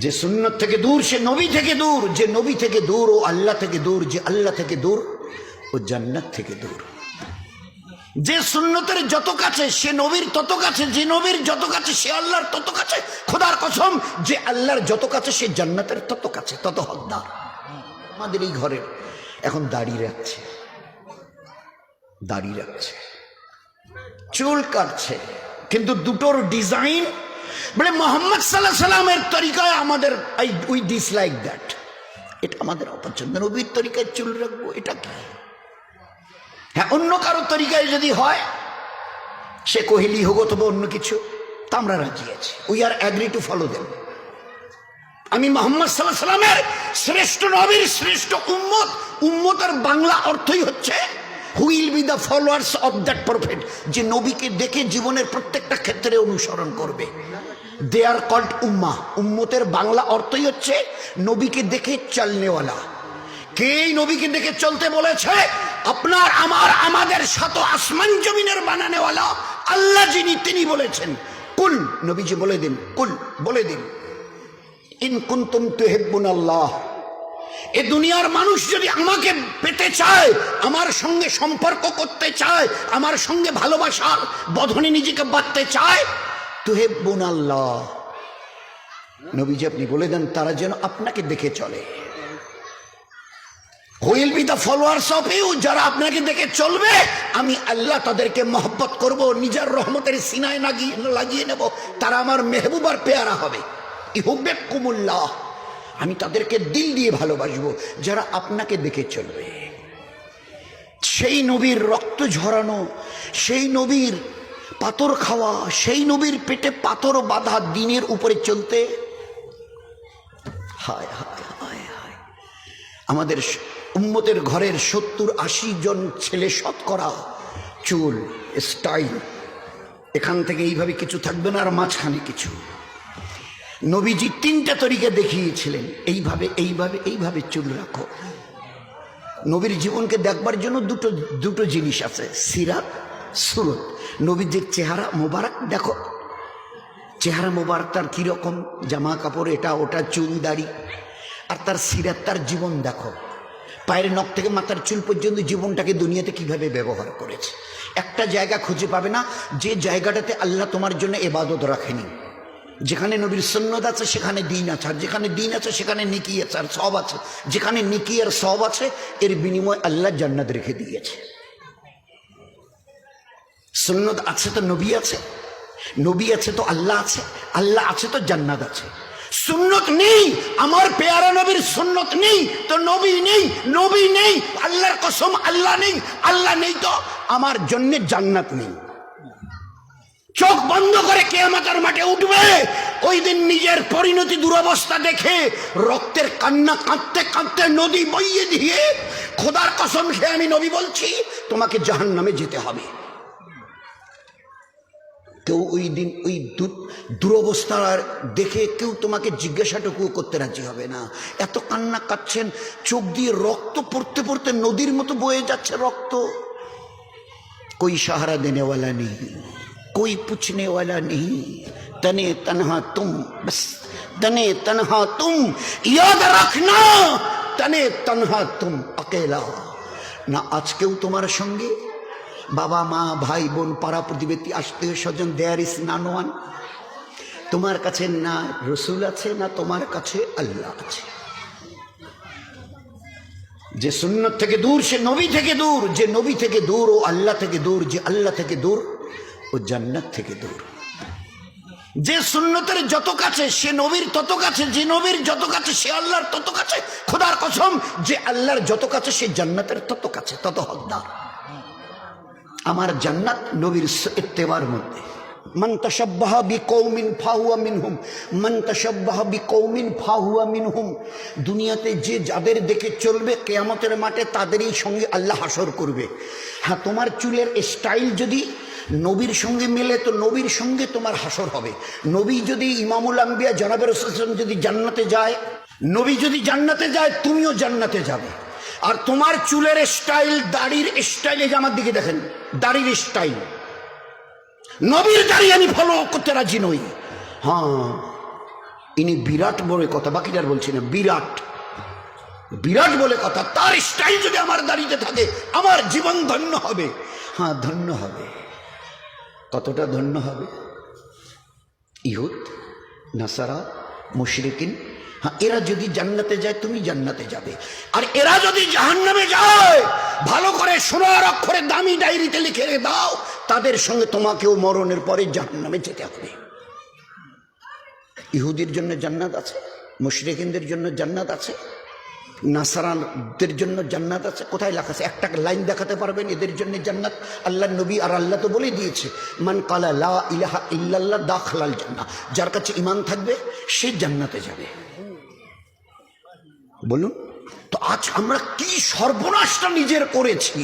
যে সুন্নত থেকে দূর সে নবী থেকে দূর, যে নবী থেকে দূর ও আল্লাহ থেকে দূর, যে আল্লাহ থেকে দূর ও জান্নাত থেকে দূর। যে সুন্নতের যত কাছে সে নবীর তত কাছে, যে নবীর যত কাছে সে আল্লাহর তত কাছে। খোদার কসম, যে আল্লাহর যত কাছে সে জান্নাতের তত কাছে, তত হকদার। আমাদের এই ঘরের এখন দাড়ি রাখছে, চুল কাটছে, কিন্তু দুটোর ডিজাইন বলে মোহাম্মদ সাল্লাল্লাহু আলাইহি সাল্লামের তরিকায় আমাদের উই ডিসলাইক দ্যাট, এটা আমাদের অপছন্দ। নবীর তরিকায় চুল রাখবো, এটা কি? হ্যাঁ, অন্য কারো তরিকায় যদি হয়, সে কোহলি হোক অথবা অন্য কিছু, তা আমরা রাজি আছি, we are agree to follow them. আমি মোহাম্মদ সাল্লাল্লাহু আলাইহি সাল্লামের শ্রেষ্ঠ নবীর শ্রেষ্ঠ উম্মত। উম্মতের বাংলা অর্থই হচ্ছে who will be the followers of that prophet, যে নবীকে দেখে জীবনের প্রত্যেকটা ক্ষেত্রে অনুসরণ করবে। দে আর কল্ড উম্মাহ। উম্মতের বাংলা অর্থই হচ্ছে নবীকে দেখে চলনেওয়ালা। কে নবীকে দেখে চলতে বলেছে? আপনার আমার আমাদের শত আসমান জমিনের বানানেওয়ালা আল্লাহ যিনি, তিনি বলেছেন কুল, নবীজি বলে দিন, কুল বলে দিন, ইন কুনতুম তুহিব্বুনাল্লাহ। এ দুনিয়ার মানুষ যদি আমাকে পেতে চায়, আমার সঙ্গে সম্পর্ক করতে চায়, আমার সঙ্গে ভালোবাসার বন্ধনে নিজেকে বাঁধতে চায়, তুহিব্বুনাল্লাহ, নবীজি আপনি বলে দেন তারা যেন আপনাকে দেখে চলে। Will be the followers of you, যারা আপনাকে দেখে চলবে, আমি আল্লাহ তাদেরকে মহব্বত করব, নিজের রহমতের সিনায় লাগিয়ে নেব, তারা আমার মেহবুবার পেয়ারা হবে। ইহুব্বিকুমুল্লাহ, আমি তাদেরকে দিল দিয়ে ভালোবাসবো যারা আপনাকে দেখে চলবে। সেই নবীর রক্ত ঝরানো, সেই নবীর পাথর খাওয়া, সেই নবীর পেটে পাথর বাঁধা দিনের উপরে চলতে, হায় হায় হায় হায়। আমাদের উম্মতের ঘরের 70-80 জন ছেলে শতকরা চুল স্টাইল, এখান থেকে এইভাবে কিছু থাকবে না, আর মাঝখানে কিছু। নবীজি 3টা তরিকা দেখিয়েছিলেন, এইভাবে এইভাবে এইভাবে চুল রাখো। নবীর জীবনকে দেখবার জন্য দুটো জিনিস আছে, সিরাত, সুরত। নবীজির চেহারা মোবারক দেখো, চেহারা মোবারক তার কিরকম, জামা কাপড় এটা ওটা, চুল দাড়ি। আর তার সিরাত, তার জীবন দেখো, পায়ের নখ থেকে মাথার চুল পর্যন্ত জীবনটাকে দুনিয়াতে কিভাবে ব্যবহার করেছে। একটা জায়গা খুঁজে পাবে না যে জায়গাটাতে আল্লাহ তোমার জন্য ইবাদত রাখেনি। যেখানে নবীর সুন্নাত আছে সেখানে দ্বীন আছে, আর যেখানে দ্বীন আছে সেখানে নেকি আছে আর সওয়াব আছে। যেখানে নেকি আর সওয়াব আছে এর বিনিময়ে আল্লাহ জান্নাত রেখে দিয়েছে। সুন্নাত আছে তো নবী আছে, নবী আছে তো আল্লাহ আছে, আল্লাহ আছে তো জান্নাত আছে। সুন্নত নেই, আমার পেয়ারা নবীর সুন্নত নেই তো নবী নেই, নবী নেই, আল্লাহর কসম আল্লাহ নেই, আল্লাহ নেই তো আমার জন্য জান্নাত নেই। চোখ বন্ধ করে কিয়ামতের মাঠে উঠবে, ওই দিন নিজের পরিণতি দুরবস্থা দেখে রক্তের কান্না কাঁদতে কাঁদতে নদী বইয়ে দিয়ে, খোদার কসম খেয়ে আমি নবী বলছি, তোমাকে জাহান্নামে যেতে হবে। কেউ ওই দিন ওই দুরবস্থা দেখে কেউ তোমাকে জিজ্ঞাসাটুকু করতে রাজি হবে না। এত কান্না কাঁদছেন, চোখ দিয়ে রক্ত পড়তে পড়তে নদীর মতো বয়ে যাচ্ছে রক্ত। कोई सहारा देने वाला नहीं, कोई पूछने वाला नहीं, तने तन्हा तुम, बस तने तन्हा तुम, याद रखना तने तन्हा तुम अकेला। ना आज केउ तुम्हार संगे, बाबा मा भाई बोन पाड़ा प्रतिवेशी आत्मीय स्वजन, देयर इज नन वन। तुम्हार काछे ना रसूल आछे ना तुम्हार काछे अल्लाह आछे। যে সুন্নত থেকে দূর সে নবী থেকে দূর, যে নবী থেকে দূর ও আল্লাহ থেকে দূর, যে আল্লাহ থেকে দূর ও জান্নাত থেকে দূর। যে সুন্নতের যত কাছে সে নবীর তত কাছে, যে নবীর যত কাছে সে আল্লাহর তত কাছে। খোদার কসম, যে আল্লাহর যত কাছে সে জান্নাতের তত কাছে, তত হকদার। আমার জান্নাত নবীর ইত্তেবার মধ্যে। মান তাশাব্বাহা বিকৌমিন ফাহুয়া মিনহুম, মান তাশাব্বাহা বিকৌমিন ফাহুয়া মিনহুম। দুনিয়াতে যে যাদের দেখে চলবে কিয়ামতের মাঠে তাদেরই সঙ্গে আল্লাহ হাসর করবে। হ্যাঁ, তোমার চুলের স্টাইল যদি নবীর সঙ্গে মেলে তো নবীর সঙ্গে তোমার হাসর হবে। নবী যদি ইমামুল আম্বিয়া জনাবে রাসূল যদি জান্নাতে যায়, নবী যদি জান্নাতে যায়, তুমিও জান্নাতে যাবে। আর তোমার চুলের স্টাইল, দাড়ির স্টাইল, এই যে আমার দিকে দেখেন, দাড়ির স্টাইল, নবীর দাড়ি আমি ফলো করতে রাজি নই। হ্যাঁ, ইনি বিরাট বলে কথা, বাকিটার বলছি না, বিরাট বিরাট বলে কথা। তার স্টাইল যদি আমার দাঁড়িয়ে থাকে আমার জীবন ধন্য হবে। হ্যাঁ ধন্য হবে। কতটা ধন্য হবে? ইহুদ, নাসারা, মুশরিকিন, হ্যাঁ এরা যদি জান্নাতে যায় তুমি জান্নাতে যাবে, আর এরা যদি জাহান্নামে যায় ভালো করে সোনার অক্ষরে দামি ডায়েরিতে লিখে দাও, তাদের সঙ্গে তোমাকেও মরণের পরে জাহান্নামে যেতে হবে। ইহুদির জন্য জান্নাত আছে, মুশরিকিনদের জন্য জান্নাত আছে, নাসারানদের জন্য জান্নাত আছে। কোথায় লেখা আছে? একটা লাইন দেখাতে পারবেন এদের জন্য জান্নাত? আল্লাহ নবী আর আল্লাহ তো বলে দিয়েছে, মান কালা লা ইলাহা ইল্লাল্লাহ দাখালাল জান্নাহ, যার কাছে ঈমান থাকবে সে জান্নাতে যাবে। বলুন তো আজ আমরা কি সর্বনাশটা নিজের করেছি।